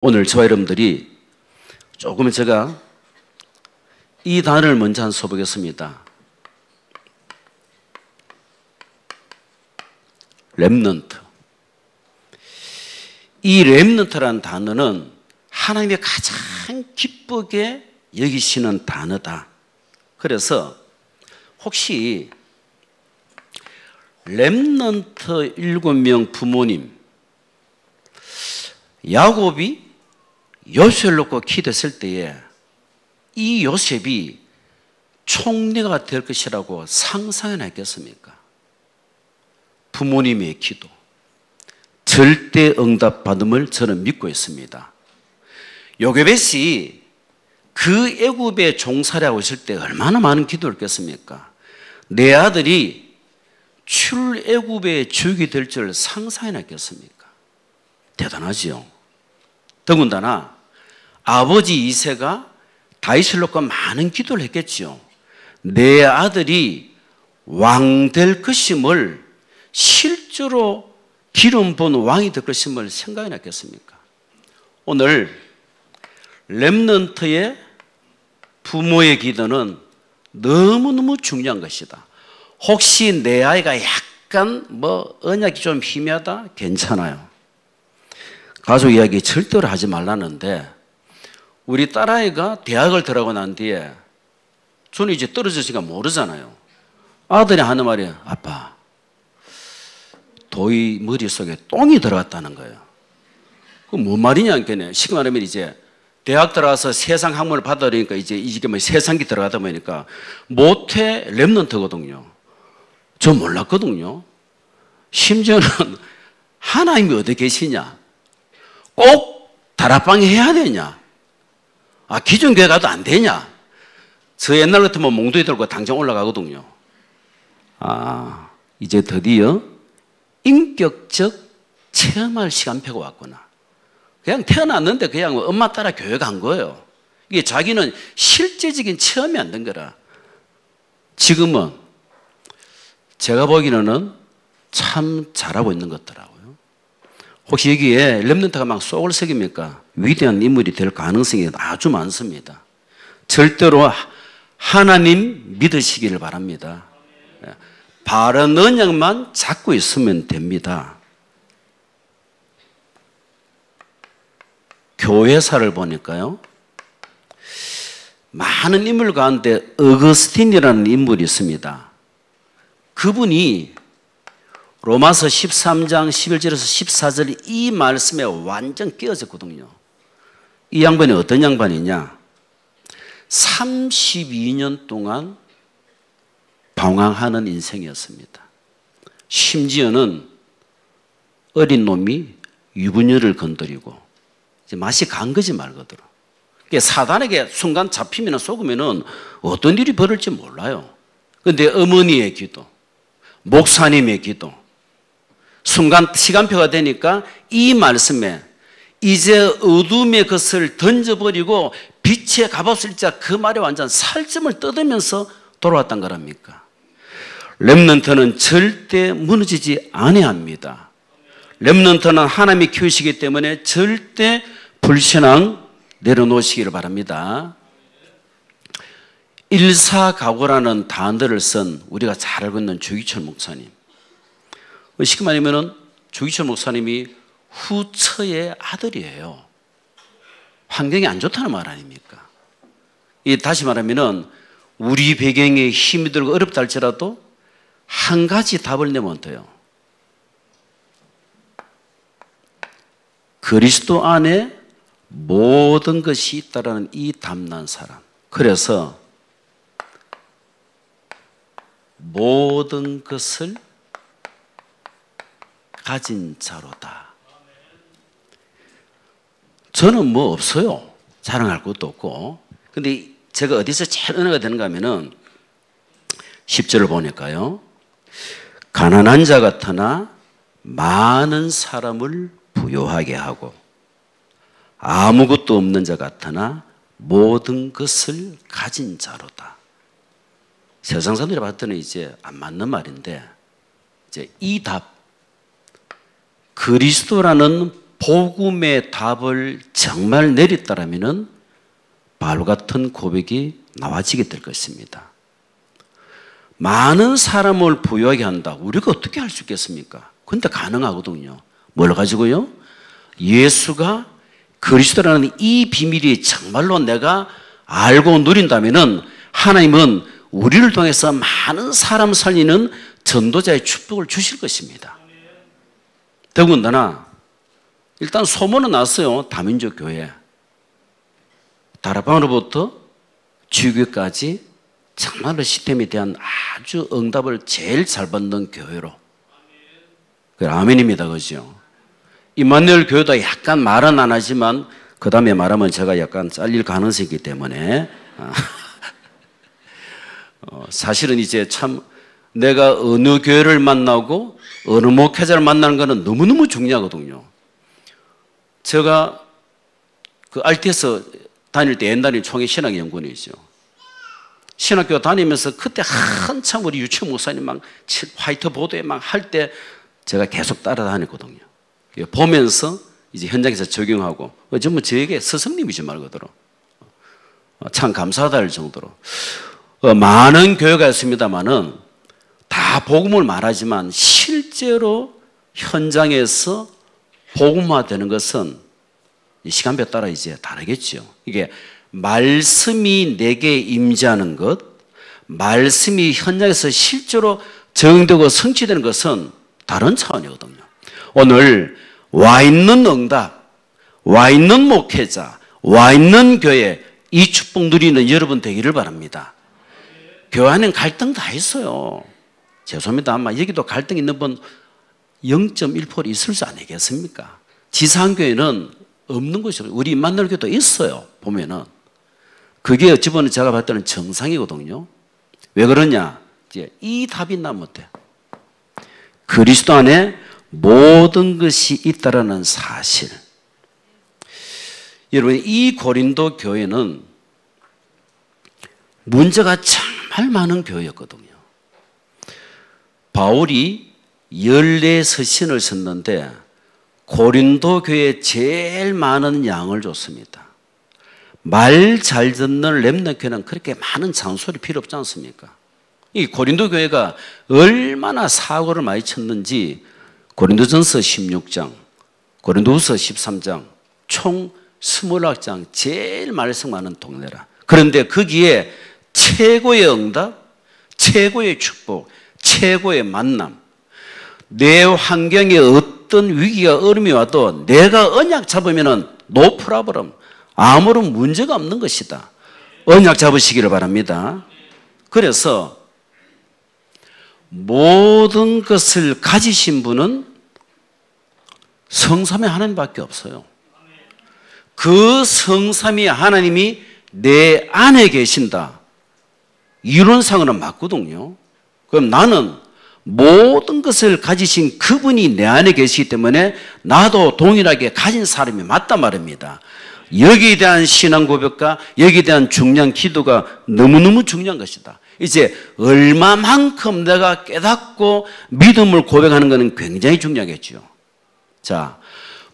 오늘 저와 여러분들이 조금 제가 이 단어를 먼저 한 써보겠습니다. 렘넌트. 이 렘넌트라는 단어는 하나님이 가장 기쁘게 여기시는 단어다. 그래서 혹시 렘넌트 7명 부모님, 야곱이 요셉을 놓고 기도했을 때에 이 요셉이 총리가 될 것이라고 상상이나 했겠습니까? 부모님의 기도, 절대 응답받음을 저는 믿고 있습니다. 요게벳이 그 애굽에 종살이하고 있을 때 얼마나 많은 기도를 했겠습니까? 내 아들이 출애굽의 주역이 될 줄 상상이나 했겠습니까? 대단하지요. 더군다나 아버지 이새가 다윗을 놓고 많은 기도를 했겠지요. 내 아들이 왕 될 것임을, 실제로 기름 부은 왕이 될 것임을 생각이 났겠습니까? 오늘 렘넌트의 부모의 기도는 너무너무 중요한 것이다. 혹시 내 아이가 약간 언약이 좀 희미하다? 괜찮아요. 가족 이야기 절대로 하지 말라는데, 우리 딸아이가 대학을 들어가고 난 뒤에 저는 이제 떨어졌으니까 모르잖아요. 아들이 하는 말이, 아빠, 도희 머릿속에 똥이 들어갔다는 거예요. 그건 뭔 말이냐, 그러니까 쉽게 말하면 이제 대학 들어가서 세상 학문을 받아들이니까 이제 이게 세상기 들어가다 보니까 모태 렘넌트거든요. 저 몰랐거든요. 심지어는 하나님이 어디 계시냐? 꼭 다락방에 해야 되냐? 기존 교회 가도 안 되냐? 저 옛날 같으면 몽둥이 들고 당장 올라가거든요. 이제 드디어 인격적 체험할 시간표가 왔구나. 그냥 태어났는데 그냥 엄마 따라 교회 간 거예요. 이게 자기는 실제적인 체험이 안 된 거라. 지금은 제가 보기에는 참 잘하고 있는 것 같더라고요. 혹시 여기에 렘넌트가 막 속을 새깁니까? 위대한 인물이 될 가능성이 아주 많습니다. 절대로 하나님 믿으시기를 바랍니다. 바른 언약만 잡고 있으면 됩니다. 교회사를 보니까요, 많은 인물 가운데 어거스틴이라는 인물이 있습니다. 그분이 로마서 13장 11절에서 14절 이 말씀에 완전 깨어졌거든요. 이 양반이 어떤 양반이냐? 32년 동안 방황하는 인생이었습니다. 심지어는 어린 놈이 유부녀를 건드리고 이제 맛이 간 거지 말거든. 사단에게 순간 잡히면 속으면 어떤 일이 벌어질지 몰라요. 그런데 어머니의 기도, 목사님의 기도, 순간 시간표가 되니까 이 말씀에 이제 어둠의 것을 던져버리고 빛의 갑옷을 입자, 그 말에 완전 살점을 뜯으면서 돌아왔단 거랍니까? 렘넌트는 절대 무너지지 않아야 합니다. 렘넌트는 하나님이 키우시기 때문에 절대 불신앙 내려놓으시기를 바랍니다. 일사각오라는 단어를 쓴 우리가 잘 알고 있는 주기철 목사님. 쉽게 말하면 주기철 목사님이 후처의 아들이에요. 환경이 안 좋다는 말 아닙니까? 다시 말하면 우리 배경에 힘이 들고 어렵다 할지라도 한 가지 답을 내면 돼요. 그리스도 안에 모든 것이 있다라는 이 담난 사람. 그래서 모든 것을 가진 자로다. 저는 없어요. 자랑할 것도 없고. 근데 제가 어디서 제일 은혜가 되는가 하면은 10절을 보니까요, 가난한 자 같으나 많은 사람을 부요하게 하고 아무것도 없는 자 같으나 모든 것을 가진 자로다. 세상 사람들이 봤더니 이제 안 맞는 말인데, 이제 이 답, 그리스도라는 복음의 답을 정말 내렸다라면은 바로 같은 고백이 나와지게 될 것입니다. 많은 사람을 부유하게 한다. 우리가 어떻게 할 수 있겠습니까? 근데 가능하거든요. 뭘 가지고요? 예수가 그리스도라는 이 비밀이 정말로 내가 알고 누린다면은 하나님은 우리를 통해서 많은 사람 살리는 전도자의 축복을 주실 것입니다. 더군다나 일단 소문은 났어요. 다민족 교회. 다락방으로부터 주교까지 정말로 시스템에 대한 아주 응답을 제일 잘 받는 교회로. 아멘입니다. 그죠? 임마누엘 교회도 약간 말은 안 하지만 그 다음에 말하면 제가 약간 잘릴 가능성이 있기 때문에 사실은 이제 참 내가 어느 교회를 만나고 어느 목회자를 만나는 것은 너무너무 중요하거든요. 제가 그 RTS 다닐 때 옛날에 총회신학연구원이죠. 신학교 다니면서 그때 한참 우리 유치원 목사님 막 화이트보드에 막 할 때 제가 계속 따라다녔거든요. 보면서 이제 현장에서 적용하고 전부 저에게 스승님이지 말 그대로 참 감사하다 할 정도로 많은 교회가 있습니다만은 다 복음을 말하지만 실제로 현장에서 복음화되는 것은 시간표에 따라 이제 다르겠죠. 이게 말씀이 내게 임재하는 것, 말씀이 현장에서 실제로 적용되고 성취되는 것은 다른 차원이거든요. 오늘 와 있는 응답, 와 있는 목회자, 와 있는 교회 이 축복 누리는 여러분 되기를 바랍니다. 교회 안에는 갈등 다 있어요. 죄송합니다. 아마 여기도 갈등 있는 분 0.1% 있을 수 아니겠습니까? 지상교회는 없는 것이죠. 우리 임마누엘 교회도 있어요. 보면은 그게 어찌 보면 제가 봤을 때는 정상이거든요. 왜 그러냐? 이제 이 답이 나 못해. 그리스도 안에 모든 것이 있다라는 사실. 여러분 이 고린도 교회는 문제가 정말 많은 교회였거든요. 바울이 14서신을 썼는데 고린도 교회에 제일 많은 양을 줬습니다. 말 잘 듣는 렘넌트 교회는 그렇게 많은 잔소리 필요 없지 않습니까? 이 고린도 교회가 얼마나 사고를 많이 쳤는지 고린도전서 16장, 고린도후서 13장, 총 21장 제일 말씀 많은 동네라. 그런데 거기에 최고의 응답, 최고의 축복, 최고의 만남, 내 환경에 어떤 위기가 어려움이 와도 내가 언약 잡으면은 no problem, 아무런 문제가 없는 것이다. 언약 잡으시기를 바랍니다. 그래서 모든 것을 가지신 분은 성삼위 하나님밖에 없어요. 그 성삼위 하나님이 내 안에 계신다. 이론상으로는 맞거든요. 그럼 나는 모든 것을 가지신 그분이 내 안에 계시기 때문에 나도 동일하게 가진 사람이 맞단 말입니다. 여기에 대한 신앙 고백과 여기에 대한 중요한 기도가 너무너무 중요한 것이다. 이제 얼마만큼 내가 깨닫고 믿음을 고백하는 것은 굉장히 중요하겠죠. 자,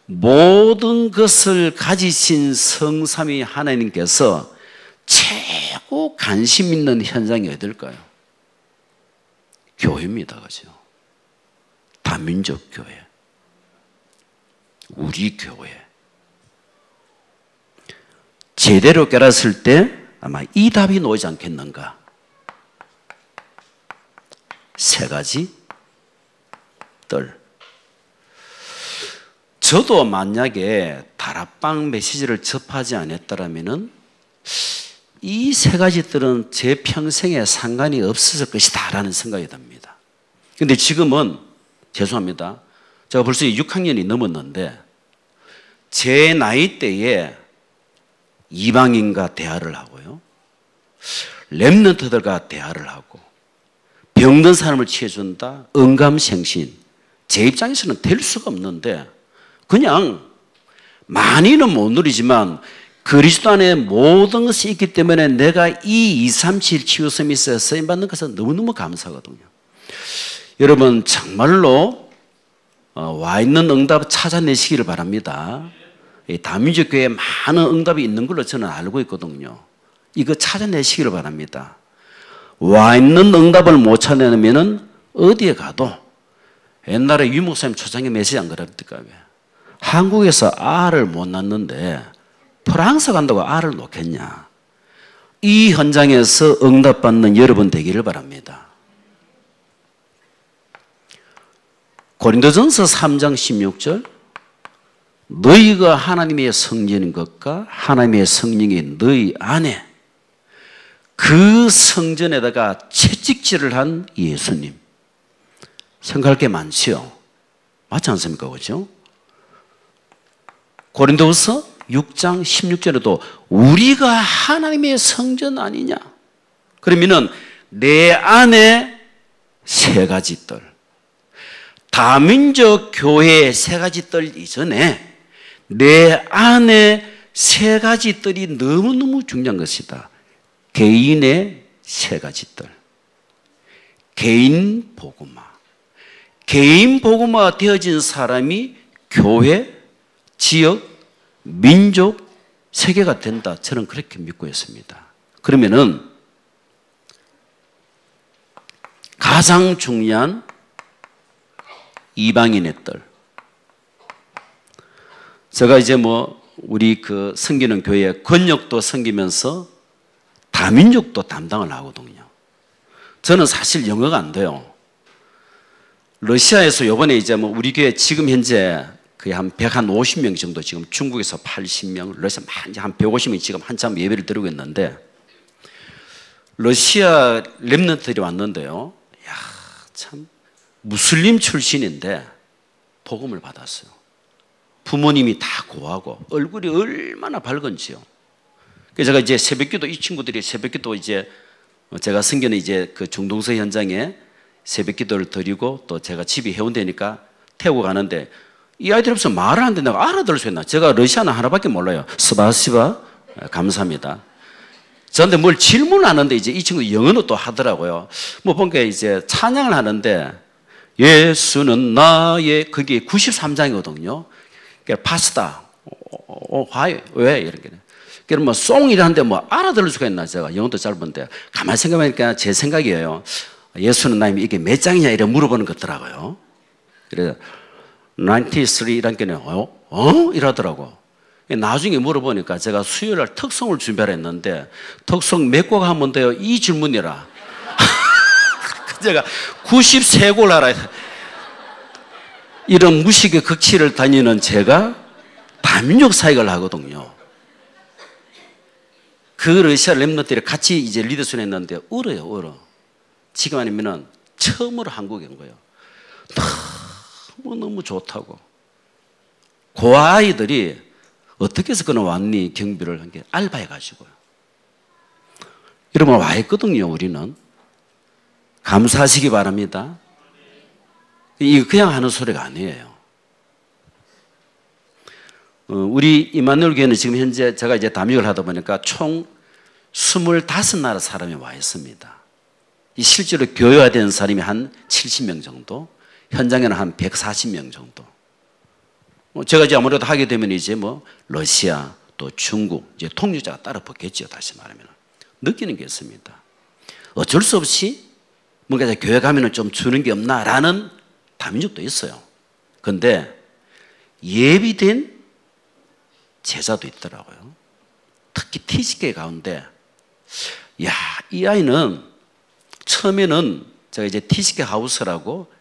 모든 것을 가지신 성삼위 하나님께서 최고 관심 있는 현장이 어딜까요? 교회입니다. 그죠? 다민족 교회. 우리 교회. 제대로 깨달았을 때 아마 이 답이 나오지 않겠는가? 세 가지 뜰. 저도 만약에 다락방 메시지를 접하지 않았더라면 이 세 가지 뜰은 제 평생에 상관이 없었을 것이다 라는 생각이 듭니다. 그런데 지금은 죄송합니다. 제가 벌써 6학년이 넘었는데 제 나이 때에 이방인과 대화를 하고요. 렘넌트들과 대화를 하고 병든 사람을 치유해준다. 응감생신. 제 입장에서는 될 수가 없는데 그냥 많이는 못 누리지만 그리스도 안에 모든 것이 있기 때문에 내가 이 237 치유 서밋에 쓰임받는 것은 너무너무 감사하거든요. 여러분 정말로 와 있는 응답 찾아내시기를 바랍니다. 다민족 교회에 많은 응답이 있는 걸로 저는 알고 있거든요. 이거 찾아내시기를 바랍니다. 와 있는 응답을 못 찾아내면 어디에 가도 옛날에 유 목사님 초창기 메시지 안 그럽니까? 한국에서 알을 못 낳는데 프랑스 간다고 알을 놓겠냐? 이 현장에서 응답받는 여러분 되기를 바랍니다. 고린도전서 3장 16절 너희가 하나님의 성전인 것과 하나님의 성령이 너희 안에 그 성전에다가 채찍질을 한 예수님. 생각할 게 많지요. 맞지 않습니까? 그렇죠? 고린도후서 6장 16절에도 우리가 하나님의 성전 아니냐? 그러면은 내 안에 세 가지 뜰. 다민족 교회의 세 가지 뜰 이전에 내 안에 세 가지 뜰이 너무너무 중요한 것이다. 개인의 세 가지 뜰. 개인 복음화. 개인 복음화 되어진 사람이 교회, 지역, 민족, 세계가 된다. 저는 그렇게 믿고 있습니다. 그러면은 가장 중요한 이방인의 뜰. 제가 이제 우리 그 섬기는 교회 권역도 섬기면서 다민족도 담당을 하거든요. 저는 사실 영어가 안 돼요. 러시아에서 요번에 이제 우리 교회 지금 현재 거의 한 150명 정도 지금 중국에서 80명, 러시아 한 150명 지금 한참 예배를 드리고 있는데 러시아 렘넌트들이 왔는데요. 야, 참 무슬림 출신인데 복음을 받았어요. 부모님이 다 고하고 얼굴이 얼마나 밝은지요. 그래서 제가 이제 새벽기도 이 친구들이 새벽기도 이제 제가 섬기는 이제 그 중동서 현장에 새벽기도를 드리고 또 제가 집이 해운대니까 태우고 가는데 이 아이들 앞에서 말을 하는데 내가 알아들을 수 있나? 제가 러시아는 하나밖에 몰라요. 스바시바 감사합니다. 저한테 뭘 질문하는데 이제 이 친구 영어는 또 하더라고요. 보니까 이제 찬양을 하는데 예수는 나의 그게 93장이거든요. 그러니까 파스타, 화이 왜 이런 게. 그러면 송이라는데 알아들을 수가 있나 제가 영어도 짧은데 가만히 생각해보니까 제 생각이에요. 예수는 나님이 이게 몇 장이냐 이래 물어보는 것더라고요. 그래서 93이란 게는 이러더라고. 나중에 물어보니까 제가 수요일날 특송을 준비를 했는데 특송 몇 곡 하면 돼요? 이 질문이라. 제가 93곡을 알아요. 이런 무식의 극치를 다니는 제가 다민족 사역을 하거든요. 그 러시아 렘넌트들이 같이 이제 리더십을 했는데 울어요. 지금 아니면은 처음으로 한국에 온 거예요. 너무 좋다고. 그 아이들이 어떻게 해서 그는 왔니? 경비를 한 게 알바해가지고요. 여러분 와 있거든요. 우리는 감사하시기 바랍니다. 이거 그냥 하는 소리가 아니에요. 우리 이마누엘 교회는 지금 현재 제가 이제 담임을 하다 보니까 총 25나라 사람이 와 있습니다. 이 실제로 교회화된 사람이 한 70명 정도, 현장에는 한 140명 정도. 제가 이제 아무래도 하게 되면 이제 러시아 또 중국 이제 통역자가 따라 붙겠죠. 다시 말하면 느끼는 게 있습니다. 어쩔 수 없이 뭔가 교회 가면은 좀 주는 게 없나라는 다민족도 있어요. 그런데 예비된 제자도 있더라고요. 특히 TCK 가운데 야, 이 아이는 처음에는 제가 이제 TCK 하우스라고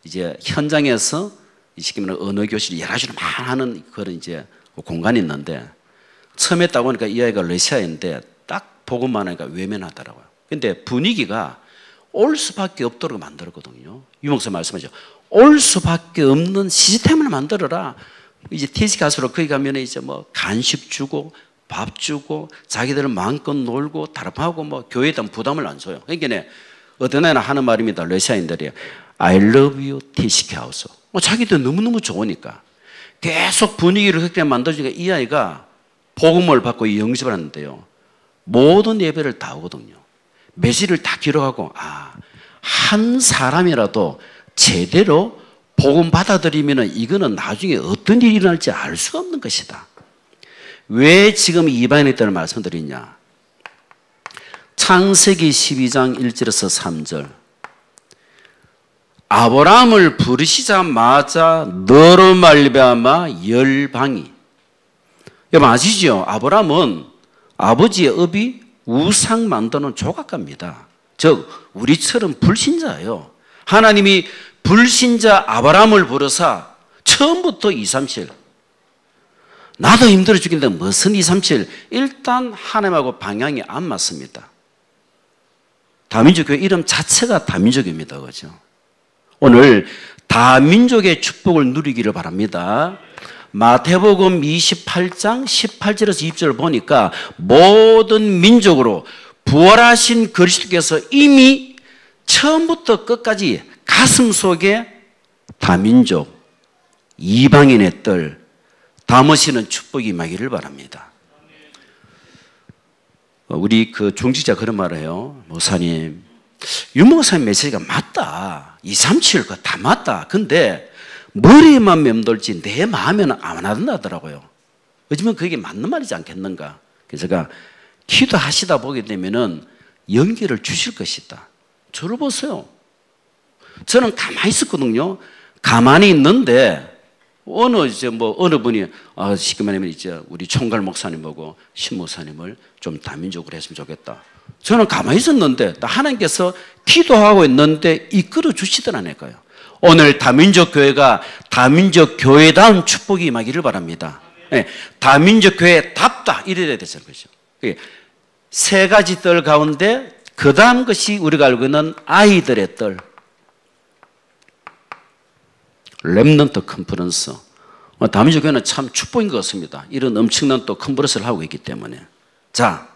이제 현장에서 시키면 언어 교실 여러 가지로 많은 그런 이제 공간이 있는데 처음에 딱 보니까 이 아이가 러시아인데 딱 보고만 하니까 외면하더라고요. 근데 분위기가 올 수밖에 없도록 만들었거든요. 유목사 말씀하죠. 올 수밖에 없는 시스템을 만들어라. 이제 TCK 가수로 거기 가면 이제 간식 주고 밥 주고 자기들은 마음껏 놀고 다락하고 교회에 대한 부담을 안 줘요. 그러니까 어떤 애나 하는 말입니다. 러시아인들이 I love you TCK 하우스. 자기들 너무너무 좋으니까 계속 분위기를 그렇게 만들어주니까 이 아이가 복음을 받고 영접을 하는데요. 모든 예배를 다 오거든요. 메시지를 다 기록하고 한 사람이라도 제대로 복음 받아들이면 이거는 나중에 어떤 일이 일어날지 알 수가 없는 것이다. 왜 지금 이방인들을 말씀드리냐? 창세기 12장 1절에서 3절. 아브라함을 부르시자마자 너로 말미암아 열방이. 여러분 아시죠? 아브라함은 아버지의 업이 우상 만드는 조각가입니다. 즉 우리처럼 불신자예요. 하나님이 불신자 아브라함을 부르사 처음부터 237 나도 힘들어 죽겠는데 무슨 237 일단 하나님하고 방향이 안 맞습니다. 다민족교회 이름 자체가 다민족입니다. 그렇죠? 오늘 다민족의 축복을 누리기를 바랍니다. 마태복음 28장 18절에서 20절을 보니까 모든 민족으로 부활하신 그리스도께서 이미 처음부터 끝까지 가슴 속에 다민족, 이방인의 뜰 담으시는 축복이 임하기를 바랍니다. 우리 그 중직자 그런 말을 해요. 목사님, 윤 목사님 메시지가 맞다. 237 그거 다 맞다. 근데 머리에만 맴돌지 내 마음에는 안 와닿더라고요. 요즘은 그게 맞는 말이지 않겠는가. 그래서 제가 기도하시다 보게 되면은 연기를 주실 것이다. 저를 보세요. 저는 가만히 있었거든요. 가만히 있는데 어느 분이 쉽게 말하면 이제 우리 총괄 목사님 보고 신 목사님을 좀 다민족으로 했으면 좋겠다. 저는 가만히 있었는데 하나님께서 기도하고 있는데 이끌어 주시더라니까요. 오늘 다민족 교회가 다민족 교회다운 축복이 임하기를 바랍니다. 네, 다민족 교회답다 이래야 되는 거죠. 세 가지 뜰 가운데 그 다음 것이 우리가 알고 있는 아이들의 뜰. 렘넌트 컨퍼런스. 다민족 교회는 참 축복인 것 같습니다. 이런 엄청난 또 컨퍼런스를 하고 있기 때문에. 자,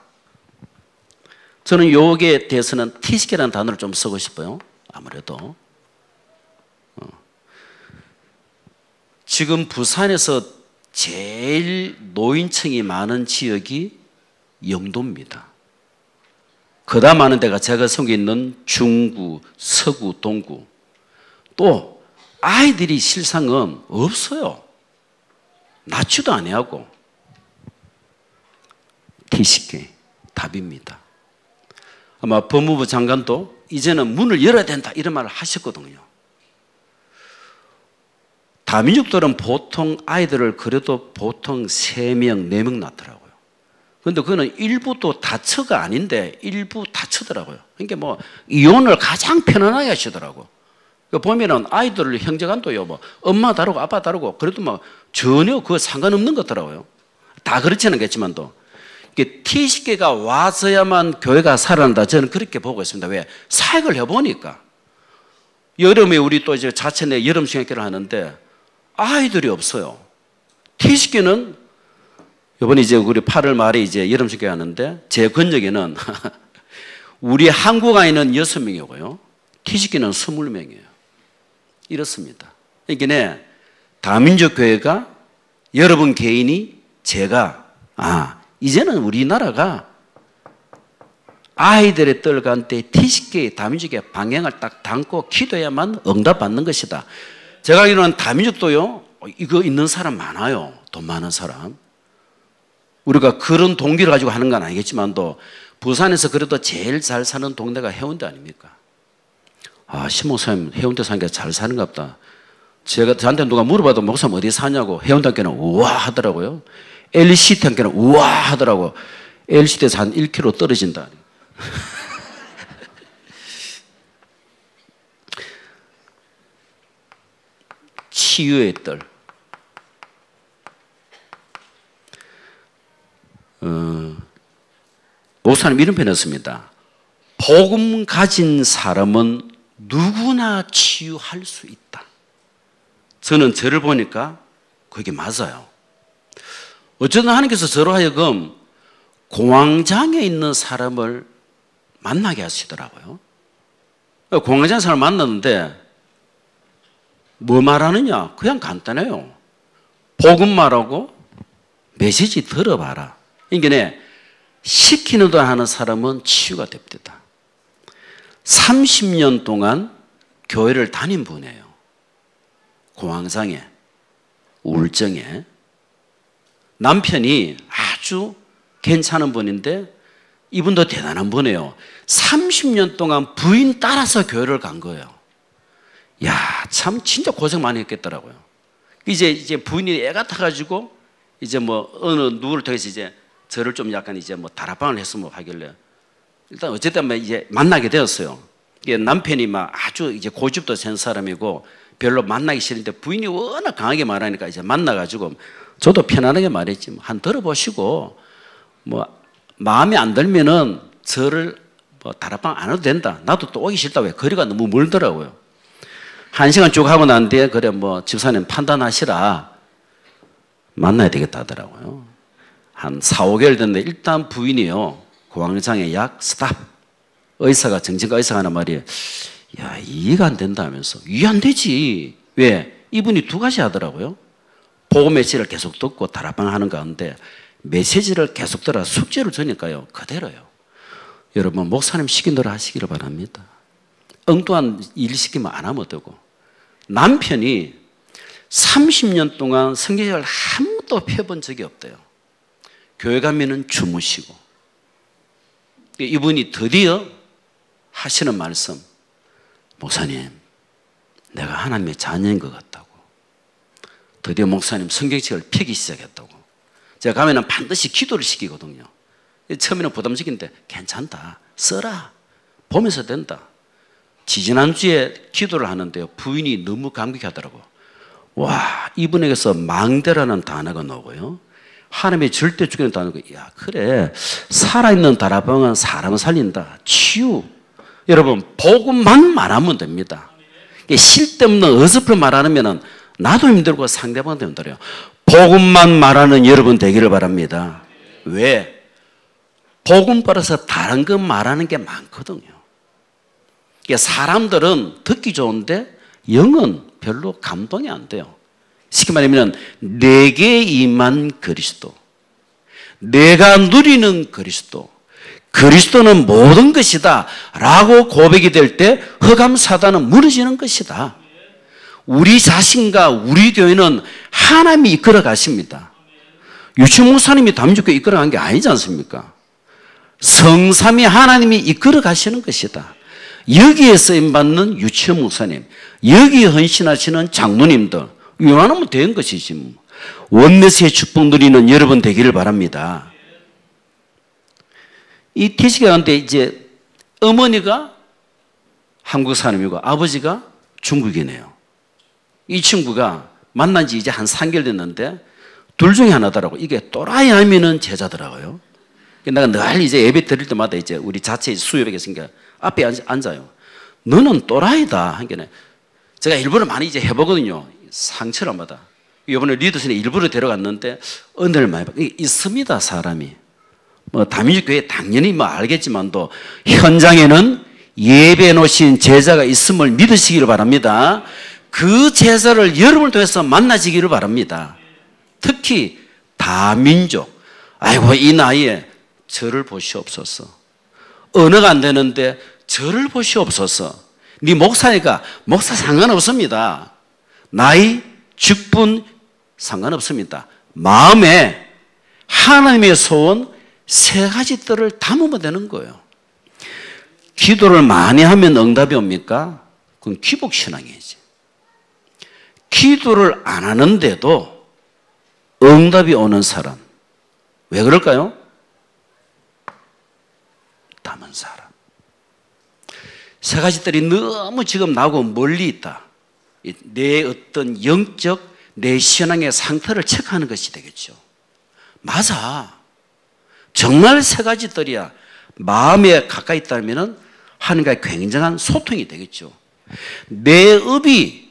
저는 요기에 대해서는 티시케라는 단어를 좀 쓰고 싶어요. 아무래도. 지금 부산에서 제일 노인층이 많은 지역이 영도입니다. 그 다음 많은 데가 제가 섬기고 있는 중구, 서구, 동구. 또 아이들이 실상은 없어요. 낳지도 아니하고. 티시케 답입니다. 아마 법무부 장관도 이제는 문을 열어야 된다 이런 말을 하셨거든요. 다민족들은 보통 아이들을 그래도 보통 3명, 4명 낳더라고요. 그런데 그거는 일부도 다처가 아닌데 일부 다처더라고요. 그러니까 뭐 이혼을 가장 편안하게 하시더라고요. 보면은 아이들을 형제간도요, 뭐 엄마 다르고 아빠 다르고 그래도 뭐 전혀 그거 상관없는 것 같더라고요. 다 그렇지는 않겠지만도. T식계가 와서야만 교회가 살아난다. 저는 그렇게 보고 있습니다. 왜? 사역을 해보니까. 여름에 우리 또 이제 자체 내 여름 수행학교를 하는데 아이들이 없어요. T식계는 이번에 이제 우리 8월 말에 이제 여름 수행학교 하는데 제 근역에는 우리 한국 아이는 6명이고요. T식계는 20명이에요. 이렇습니다. 그러니까 다민족 교회가 여러분 개인이 제가 이제는 우리나라가 아이들의 뜰간때 T식계의 다민족의 방향을 딱 담고 기도해야만 응답받는 것이다. 제가 알기로는 다민족도요, 이거 있는 사람 많아요. 돈 많은 사람. 우리가 그런 동기를 가지고 하는 건 아니겠지만도 부산에서 그래도 제일 잘 사는 동네가 해운대 아닙니까? 신 목사님 해운대 사니까 잘 사는가 보다. 저한테 누가 물어봐도 목사님 어디 사냐고 해운대 학교는 우와 하더라고요. LCT 학교는 우와 하더라고. LCT에서 한 1km 떨어진다. 치유의 뜰. 목사님 이런 표현했습니다. 복음 가진 사람은 누구나 치유할 수 있다. 저는 저를 보니까 그게 맞아요. 어쨌든 하나님께서 저로 하여금 공황장애 있는 사람을 만나게 하시더라고요. 공황장애 사람을 만났는데 뭐 말하느냐? 그냥 간단해요. 복음 말하고 메시지 들어봐라. 그러니까 시키는 도 하는 사람은 치유가 됩니다. 30년 동안 교회를 다닌 분이에요. 공황장애, 우울증에. 남편이 아주 괜찮은 분인데 이분도 대단한 분이에요. 30년 동안 부인 따라서 교회를 간 거예요. 야, 참 진짜 고생 많이 했겠더라고요. 이제 부인이 애 같아가지고 이제 뭐 어느 누구를 통해서 이제 저를 좀 약간 이제 뭐 다락방을 했으면 하길래 일단 어쨌든 뭐 이제 만나게 되었어요. 이게 남편이 막 아주 이제 고집도 센 사람이고 별로 만나기 싫은데 부인이 워낙 강하게 말하니까 이제 만나가지고 저도 편안하게 말했지. 한 들어보시고 뭐 마음에 안 들면은 저를 뭐 다락방 안 해도 된다. 나도 또 오기 싫다. 왜? 거리가 너무 멀더라고요. 1시간 쭉 하고 난 뒤에 그래 뭐 집사님 판단하시라. 만나야 되겠다 하더라고요. 한 4, 5개월 됐는데 일단 부인이요. 공황장애 약 스탑. 의사가 정신과 의사가 하는 말이 야, 이해가 안 된다 하면서 이해 안 되지. 왜? 이분이 두 가지 하더라고요. 보고 메시지를 계속 듣고 다락방 하는 가운데 메시지를 계속 들어 숙제를 주니까요. 그대로요. 여러분 목사님 시킨 대로 하시기를 바랍니다. 엉뚱한 일 시키면 안 하면 되고. 남편이 30년 동안 성경책을 한 번도 펴본 적이 없대요. 교회 가면은 주무시고. 이분이 드디어 하시는 말씀. 목사님, 내가 하나님의 자녀인 것 같다고. 드디어 목사님 성경책을 펴기 시작했다고. 제가 가면은 반드시 기도를 시키거든요. 처음에는 부담스러운데 괜찮다. 써라. 보면서 된다. 지지난주에 기도를 하는데요. 부인이 너무 감격하더라고요. 와, 이분에게서 망대라는 단어가 나오고요. 하나님의 절대 주기는 단어가 야, 그래. 살아있는 다락방은 사람을 살린다. 치유. 여러분, 복음만 말하면 됩니다. 쓸데없는 어설픈 말 안 하면 나도 힘들고 상대방도 힘들어요. 복음만 말하는 여러분 되기를 바랍니다. 왜? 복음 따라서 다른 거 말하는 게 많거든요. 사람들은 듣기 좋은데 영은 별로 감동이 안 돼요. 쉽게 말하면 내게 임한 그리스도, 내가 누리는 그리스도, 그리스도는 모든 것이다 라고 고백이 될 때 흑암사단은 무너지는 것이다. 우리 자신과 우리 교회는 하나님이 이끌어 가십니다. 유치원 목사님이 담임교회 이끌어 간 게 아니지 않습니까? 성삼위 하나님이 이끌어 가시는 것이다. 여기에 쓰임받는 유치원 목사님, 여기에 헌신하시는 장로님들, 이만하면 된 것이지. 원내스의 축복 누리는 여러분 되기를 바랍니다. 이 태식이 가운데 이제 어머니가 한국 사람이고 아버지가 중국이네요. 이 친구가 만난 지 이제 한 3개월 됐는데 둘 중에 하나더라고. 이게 또라이 하면은 제자더라고요. 내가 늘 이제 예배 드릴 때마다 이제 우리 자체 수요백에 있으니까 앞에 앉아요. 너는 또라이다. 한 게네. 제가 일부러 많이 이제 해보거든요. 상처를 받아. 이번에 리더스에 일부러 데려갔는데 은혜를 많이 받아. 있습니다, 사람이. 뭐 다민족교회 당연히 뭐 알겠지만도 현장에는 예배해 놓으신 제자가 있음을 믿으시기를 바랍니다. 그 제자를 여러분을 통해서 만나시기를 바랍니다. 특히 다민족. 아이고 이 나이에 저를 보시옵소서. 언어가 안 되는데 저를 보시옵소서. 네 목사니까 목사 상관없습니다. 나이, 직분 상관없습니다. 마음에 하나님의 소원 3가지 뜰을 담으면 되는 거예요. 기도를 많이 하면 응답이 옵니까? 그건 기복신앙이지. 기도를 안 하는데도 응답이 오는 사람. 왜 그럴까요? 담은 사람. 3가지 뜰이 너무 지금 나하고 멀리 있다. 내 어떤 영적, 내 신앙의 상태를 체크하는 것이 되겠죠. 맞아. 정말 3가지 뜰이야. 마음에 가까이 있다면 하나님과 굉장한 소통이 되겠죠. 내 업이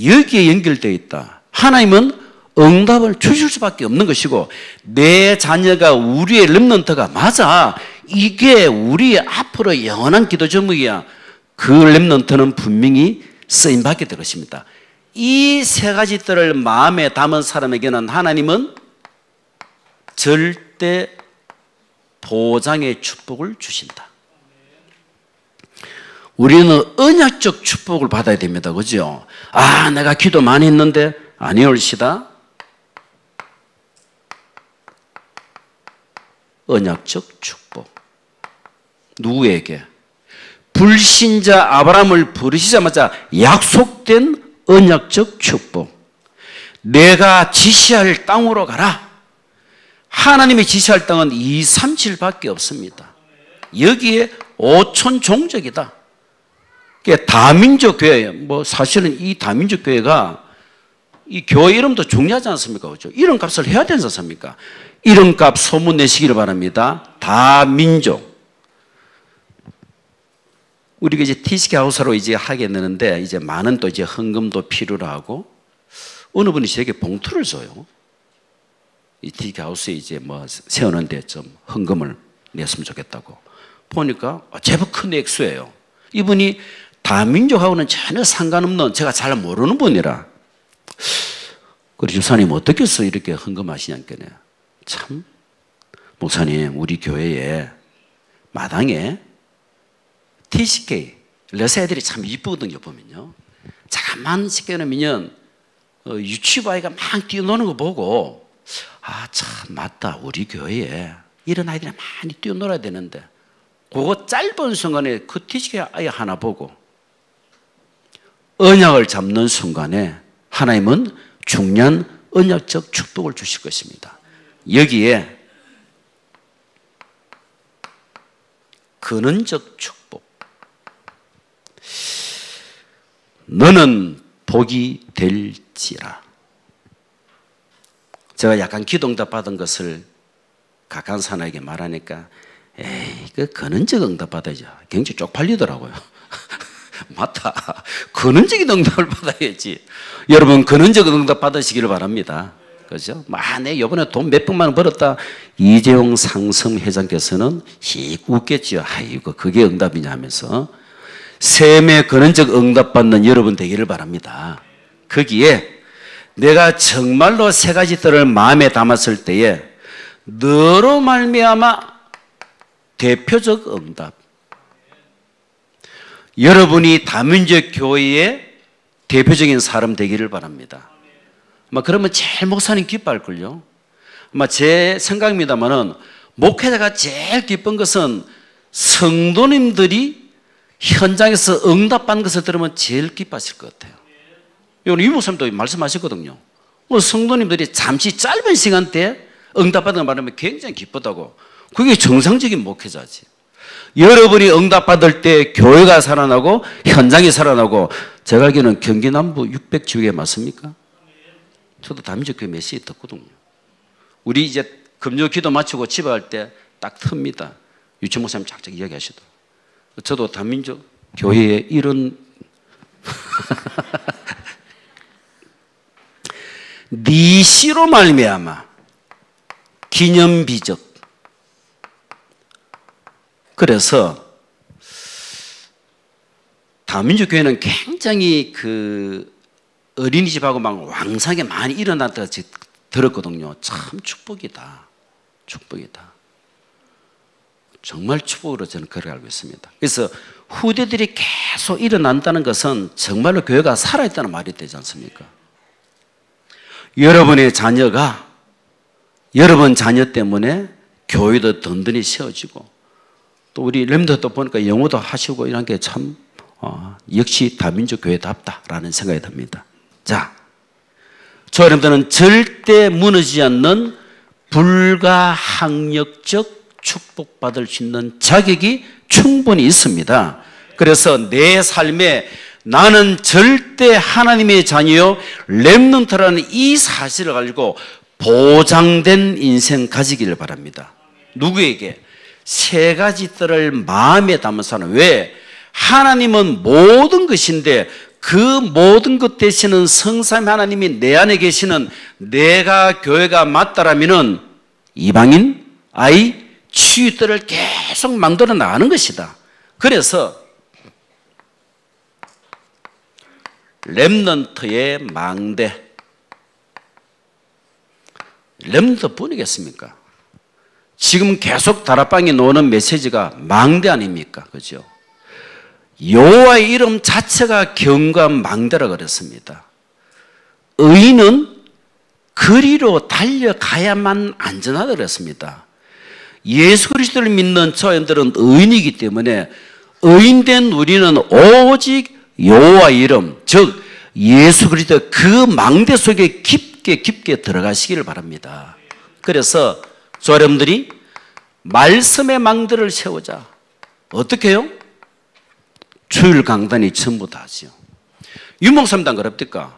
여기에 연결되어 있다. 하나님은 응답을 주실 수밖에 없는 것이고 내 자녀가 우리의 렘넌트가 맞아. 이게 우리 앞으로 영원한 기도 제목이야. 그 렘넌트는 분명히 쓰임받게 될 것입니다. 이 3가지 뜰을 마음에 담은 사람에게는 하나님은 절대 보장의 축복을 주신다. 우리는 언약적 축복을 받아야 됩니다. 그죠? 아, 내가 기도 많이 했는데 아니올시다. 언약적 축복. 누구에게? 불신자 아브라함을 부르시자마자 약속된 언약적 축복. 내가 지시할 땅으로 가라. 하나님이 지시할 땅은 237밖에 없습니다. 여기에 5천 종족이다. 다민족 교회, 뭐 사실은 이 다민족 교회가 이 교회 이름도 중요하지 않습니까? 그렇죠? 이름값을 해야 되지 않습니까? 이름값 소문 내시기를 바랍니다. 다민족. 우리가 이제 TCK 하우스로 이제 하게 되는데 이제 많은 또 이제 헌금도 필요로 하고 어느 분이 저에게 봉투를 줘요. 이 TCK 하우스에 이제 뭐 세우는데 좀 헌금을 냈으면 좋겠다고. 보니까 제법 큰 액수예요. 이분이 다민족하고는 전혀 상관없는 제가 잘 모르는 분이라. 그래 집사님 어떻겠어 이렇게 헌금하시냐니까요. 참 목사님 우리 교회에 마당에 TCK 러세 애들이 참 이쁘거든요. 보면요. 잠깐만 시켜놓으면 유치부 아이가 막 뛰어노는 거 보고 아 참 맞다. 우리 교회에 이런 아이들이 많이 뛰어놀아야 되는데 그거 짧은 순간에 그 TCK 아이 하나 보고 언약을 잡는 순간에 하나님은 중요한 언약적 축복을 주실 것입니다. 여기에 근원적 축복. 너는 복이 될지라. 제가 약간 기도응답 받은 것을 가까운 사람에게 말하니까 에이, 그 근원적 응답 받아야죠. 굉장히 쪽팔리더라고요. 맞다. 근원적인 응답을 받아야지. 여러분 근원적 응답 받으시기를 바랍니다. 그죠? 내 이번에 돈 몇백만 원 벌었다. 이재용 상성 회장께서는 씩 웃겠죠. 아이고 그게 응답이냐 하면서 셈의 근원적 응답 받는 여러분 되기를 바랍니다. 거기에 내가 정말로 세 가지 뜰을 마음에 담았을 때에 너로 말미암아 대표적 응답. 여러분이 다민족 교회의 대표적인 사람 되기를 바랍니다. 그러면 제일 목사님 기뻐할걸요. 제 생각입니다만은 목회자가 제일 기쁜 것은 성도님들이 현장에서 응답받는 것을 들으면 제일 기뻐하실 것 같아요. 오늘 유 목사님도 말씀하셨거든요. 성도님들이 잠시 짧은 시간대에 응답받는 걸 말하면 굉장히 기쁘다고. 그게 정상적인 목회자지. 여러분이 응답받을 때 교회가 살아나고 현장이 살아나고. 제가 알기로는 경기 남부 600지역에 맞습니까? 저도 다민족 교회 메시지 듣거든요. 우리 이제 금요 기도 마치고 집에 갈 때 딱 틉니다. 유치 목사님 쫙쫙 이야기하시더라고요. 저도 다민족 교회에 이런 네 씨로 말미암아 기념비적. 그래서 다민족 교회는 굉장히 그 어린이집하고 막 왕성하게 많이 일어났다가 들었거든요. 참 축복이다. 축복이다. 정말 축복으로 저는 그렇게 알고 있습니다. 그래서 후대들이 계속 일어난다는 것은 정말로 교회가 살아있다는 말이 되지 않습니까? 여러분의 자녀가 여러분 자녀 때문에 교회도 든든히 세워지고 또 우리 렘더도 보니까 영어도 하시고 이런 게 참 역시 다민족 교회답다라는 생각이 듭니다. 자, 저 여러분들은 절대 무너지지 않는 불가항력적 축복받을 수 있는 자격이 충분히 있습니다. 그래서 내 삶에 나는 절대 하나님의 자녀요 렘넌트라는 이 사실을 가지고 보장된 인생 가지기를 바랍니다. 누구에게? 세 가지 뜰을 마음에 담은 사람. 왜? 하나님은 모든 것인데 그 모든 것 되시는 성삼 하나님이 내 안에 계시는 내가 교회가 맞다라면은 이방인, 아이, 치유들을 계속 만들어 나가는 것이다. 그래서 렘넌트의 망대. 렘넌트 뿐이겠습니까? 지금 계속 다락방에 나오는 메시지가 망대 아닙니까? 그죠? 여호와의 이름 자체가 경고한 망대라 그랬습니다. 의인은 그리로 달려가야만 안전하다 그랬습니다. 예수 그리스도를 믿는 저희들은 의인이기 때문에 의인된 우리는 오직 여호와의 이름, 즉 예수 그리스도 그 망대 속에 깊게 들어가시기를 바랍니다. 그래서 여러분들이 말씀의 망대를 세우자. 어떻게 해요? 주일 강단이 전부 다지요. 유목사님단 그럽니까?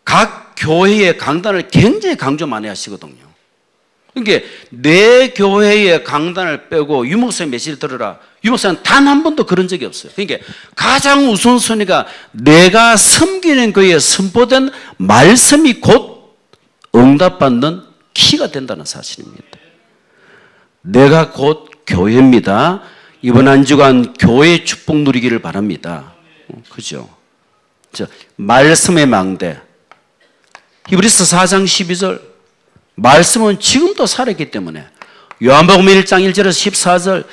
각 교회의 강단을 굉장히 강조 많이 하시거든요. 그러니까 내 교회의 강단을 빼고 유목사님 메시지를 들으라. 유목사는 단 한 번도 그런 적이 없어요. 그러니까 가장 우선순위가 내가 섬기는 교회에 선포된 말씀이 곧 응답받는 키가 된다는 사실입니다. 내가 곧 교회입니다. 이번 한 주간 교회 축복 누리기를 바랍니다. 그죠? 말씀의 망대. 히브리서 4장 12절. 말씀은 지금도 살아있기 때문에 요한복음 1장 1절에서 14절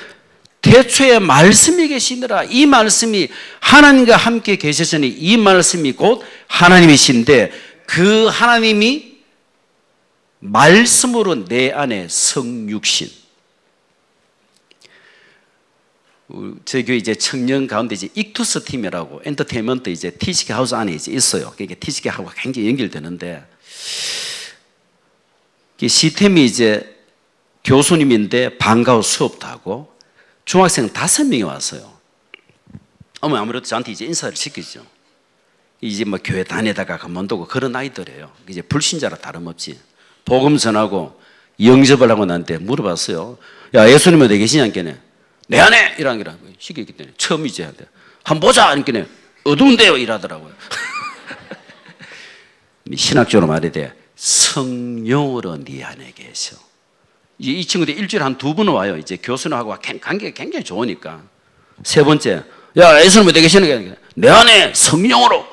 태초에 말씀이 계시느라 이 말씀이 하나님과 함께 계셨으니 이 말씀이 곧 하나님이신데 그 하나님이 말씀으로 내 안에 성육신. 저희 교회 이제 청년 가운데 이제 익투스 팀이라고 엔터테인먼트 이제 TCK 하우스 안에 이제 있어요. 그게 TCK 하고 굉장히 연결되는데 시스템이 이제 교수님인데 방과후 수업도 하고 중학생 5명이 왔어요. 아무래도 저한테 이제 인사를 시키죠. 이제 뭐 교회 다니다가 그만두고 그런 아이들이에요. 이제 불신자라 다름없지. 복음 전하고 영접을 하고 나한테 물어봤어요. 야, 예수님 어디 계시냐? 걔네. 내 안에! 이라는 게 시키기 때문에 처음이지. 한번 보자! 이러니까 어두운데요! 이러더라고요. 신학적으로 말해야 돼. 성령으로 네 안에 계셔. 이 친구들 일주일에 한 2번 와요. 이제 교수님하고 관계가 굉장히 좋으니까. 세 번째, 야, 예수님 어디 계시는 게 내 안에 성령으로.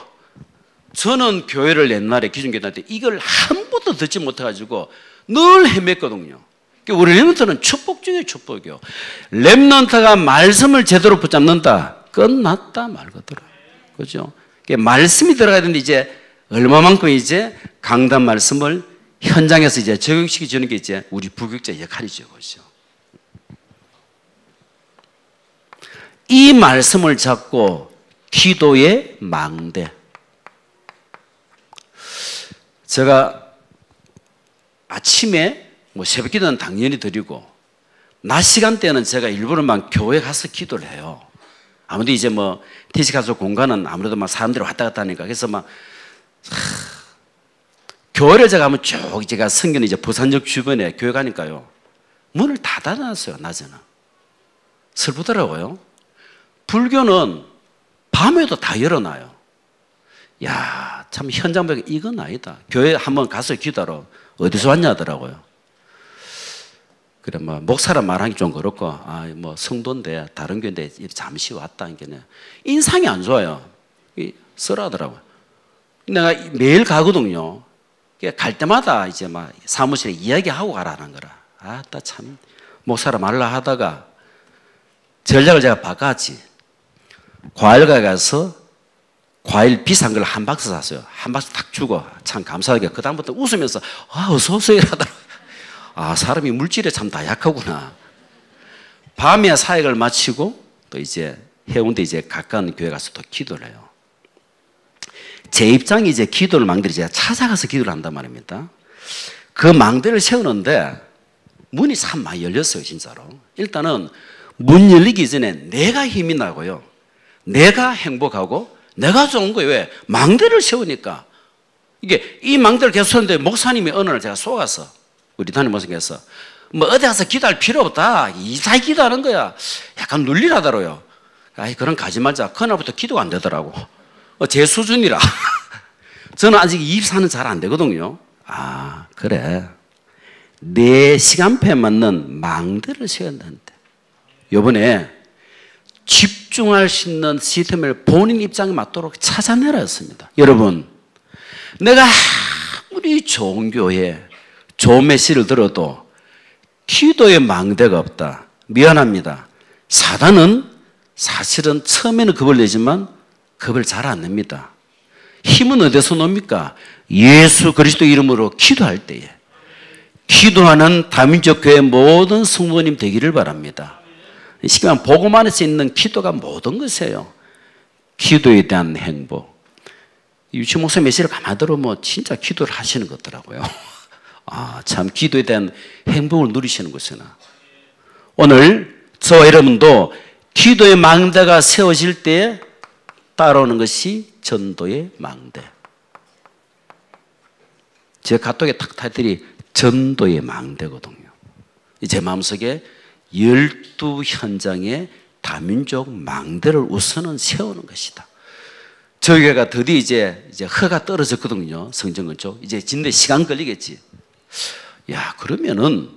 저는 교회를 옛날에 기존교회 다닐 때 이걸 한 번도 듣지 못해가지고 늘 헤맸거든요. 우리 렘넌트는 축복 중에 축복이요. 렘넌트가 말씀을 제대로 붙잡는다. 끝났다 말 그대로. 그죠? 말씀이 들어가야 되는데 이제 얼마만큼 이제 강단 말씀을 현장에서 이제 적용시켜 주는 게 이제 우리 부교육자 역할이죠. 그죠? 이 말씀을 잡고 기도의 망대. 제가 아침에 뭐 새벽 기도는 당연히 드리고 낮 시간대는 제가 일부러만 교회 가서 기도를 해요. 아무래도 이제 뭐 TC 가서 공간은 아무래도 막 사람들이 왔다 갔다 하니까 그래서 막 교회를 제가 하면 쭉 제가 성교는 이제 부산역 주변에 교회 가니까요 문을 다 닫아놨어요. 낮에는. 슬프더라고요. 불교는 밤에도 다 열어놔요. 야, 참 현장 보니까 이건 아니다. 교회 한번 가서 기도하러 어디서 왔냐 하더라고요. 그래, 뭐, 목사란 말하기 좀 그렇고, 아, 뭐, 성도인데, 다른 교회인데, 잠시 왔다, 이게 인상이 안 좋아요. 썰하더라고요. 내가 매일 가거든요. 갈 때마다 이제 막 사무실에 이야기하고 가라는 거라. 아, 나 참, 목사라 말라 하다가 전략을 제가 바꿨지. 과일가게 가서 과일 비싼 걸 한 박스 샀어요. 한 박스 탁 주고, 참 감사하게. 그다음부터 웃으면서, 아, 어서오세요. 이러더라고요. 아, 사람이 물질에 참 다 약하구나. 밤에 사역을 마치고 또 이제 해운대 이제 가까운 교회 가서 또 기도를 해요. 제 입장이 이제 기도를 망대를 제가 찾아가서 기도를 한단 말입니다. 그 망대를 세우는데 문이 참 많이 열렸어요, 진짜로. 일단은 문 열리기 전에 내가 힘이 나고요. 내가 행복하고 내가 좋은 거예요. 왜? 망대를 세우니까. 이게 이 망대를 계속 세우는데 목사님이 어느 날 제가 속아서 우리 담임 목사님께서 뭐 어디 가서 기도할 필요 없다. 이사히 기도하는 거야. 약간 눌리라더라고요. 아이, 그런 가지 말자. 그날부터 기도가 안 되더라고. 제 수준이라. 저는 아직 24는 잘 안 되거든요. 아, 그래. 내 시간표에 맞는 망대를 세워야 한다는데. 요번에 집중할 수 있는 시스템을 본인 입장에 맞도록 찾아내라 했습니다. 여러분, 내가 아무리 좋은 교회, 좋은 메시지를 들어도 기도의 망대가 없다. 미안합니다. 사단은 사실은 처음에는 겁을 내지만 겁을 잘 안 냅니다. 힘은 어디서 놉니까? 예수 그리스도 이름으로 기도할 때에. 기도하는 다민족 교회 모든 성도님 되기를 바랍니다. 이 시간 복음 안에서 있는 기도가 모든 것이에요. 기도에 대한 행복. 유치 목사 메시지를 가만히 들어보면 진짜 기도를 하시는 것 같더라고요. 아, 참 기도에 대한 행복을 누리시는 것이구나. 오늘 저와 여러분도 기도의 망대가 세워질 때 따라오는 것이 전도의 망대. 제 카톡의 타이틀이 전도의 망대거든요. 제 마음속에 12현장의 다민족 망대를 우선은 세우는 것이다. 저희 교회가 드디어 이제 허가 떨어졌거든요. 성전건 쪽. 이제 짓는데 시간 걸리겠지. 야, 그러면은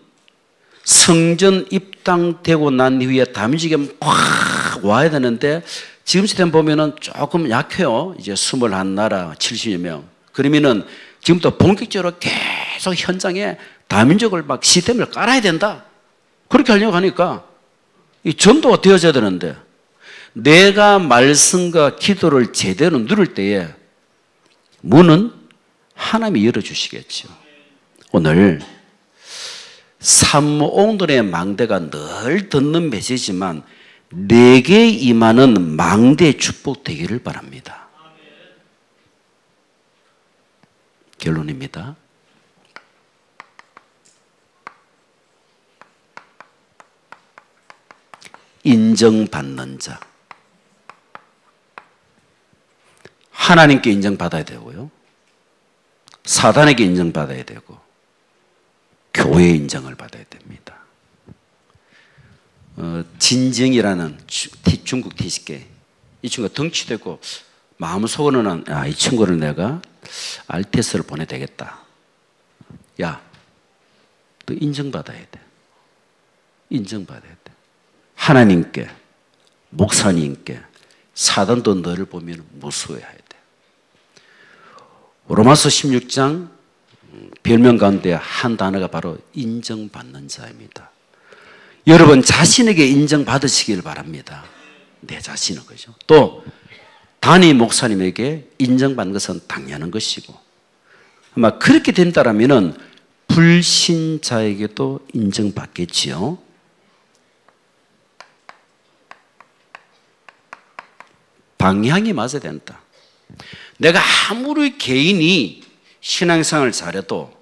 성전 입당되고 난 이후에 다민족이 확 와야 되는데 지금 시점 보면은 조금 약해요. 이제 21나라 70여 명. 그러면은 지금부터 본격적으로 계속 현장에 다민족을 막 시스템을 깔아야 된다. 그렇게 하려고 하니까 이 전도가 되어져야 되는데 내가 말씀과 기도를 제대로 누릴 때에 문은 하나님이 열어주시겠죠. 오늘 삼오늘의 망대가 늘 듣는 메시지만 내게 임하는 망대의 축복 되기를 바랍니다. 결론입니다. 인정받는 자. 하나님께 인정받아야 되고요. 사단에게 인정받아야 되고 교회의 인정을 받아야 됩니다. 진정이라는 중국 티식계 이 친구가 덩치도 있고 마음속으로는 이 친구를 내가 RTS를 보내야 되겠다. 야, 너 인정받아야 돼. 인정받아야 돼. 하나님께, 목사님께, 사단도 너를 보면 무수해야 돼. 로마서 16장 별명 가운데 한 단어가 바로 인정받는 자입니다. 여러분 자신에게 인정받으시길 바랍니다. 내 자신은 거죠. 또 단임 목사님에게 인정받는 것은 당연한 것이고 아마 그렇게 된다라면은 불신자에게도 인정받겠지요. 방향이 맞아야 된다. 내가 아무리 개인이 신앙생활을 잘해도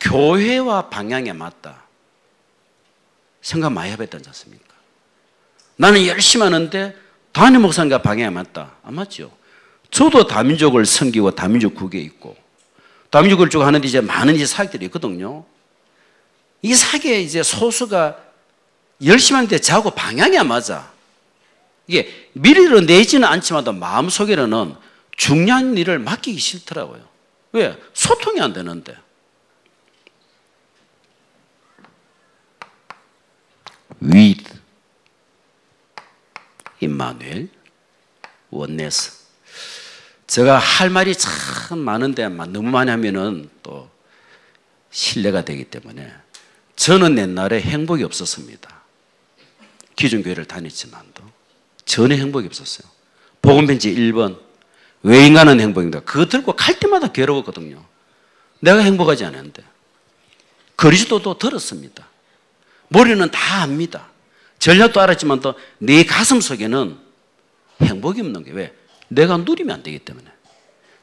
교회와 방향에 맞다. 생각 많이 해봐야 되지 않습니까? 나는 열심히 하는데 담임 목사님과 방향에 맞다. 안 맞죠? 저도 다민족을 섬기고 다민족 국에 있고 다민족을 쭉 하는데 이제 많은 이제 사역들이 있거든요. 이 사역에 이제 소수가 열심히 하는데 저하고 방향이 안 맞아. 이게 미리로 내지는 않지만 마음속에는 중요한 일을 맡기기 싫더라고요. 왜? 소통이 안 되는데. with 임마누엘 원네스. 제가 할 말이 참 많은데 너무 많이 하면은 또 신뢰가 되기 때문에 저는 옛날에 행복이 없었습니다. 기존교회를 다녔지만도 전혀 행복이 없었어요. 복음편지 1번 왜 인간은 행복인가? 그거 들고 갈 때마다 괴로웠거든요. 내가 행복하지 않았는데 그리스도도 들었습니다. 머리는 다 압니다. 전략도 알았지만 또 내 가슴 속에는 행복이 없는 게 왜? 내가 누리면 안 되기 때문에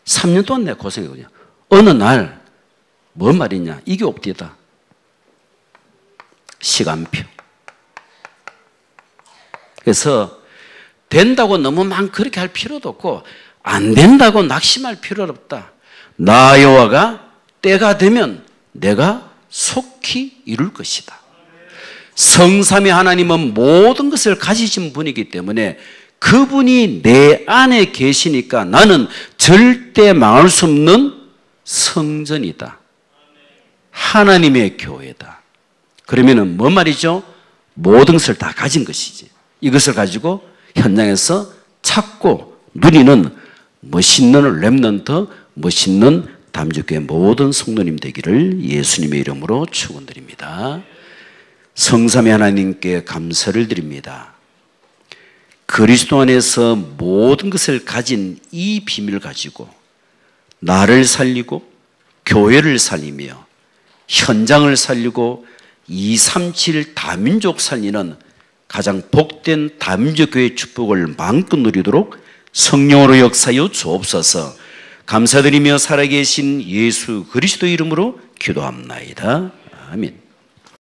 3년 동안 내가 고생했거든요. 어느 날 뭔 말이냐? 이게 옵디다. 시간표. 그래서 된다고 너무 그렇게 할 필요도 없고 안 된다고 낙심할 필요는 없다. 나 여호와가 때가 되면 내가 속히 이룰 것이다. 성삼위 하나님은 모든 것을 가지신 분이기 때문에 그분이 내 안에 계시니까 나는 절대 망할 수 없는 성전이다. 하나님의 교회다. 그러면은 뭔 말이죠? 모든 것을 다 가진 것이지. 이것을 가지고 현장에서 찾고 누리는 멋있는 렘넌트, 멋있는 담주교회 모든 성도님 되기를 예수님의 이름으로 축원드립니다. 성삼위 하나님께 감사를 드립니다. 그리스도 안에서 모든 것을 가진 이 비밀을 가지고 나를 살리고 교회를 살리며 현장을 살리고 237 다민족 살리는 가장 복된 다민족 교회의 축복을 마음껏 누리도록 성령으로 역사하여 주옵소서. 감사드리며 살아계신 예수 그리스도 이름으로 기도합나이다. 아멘.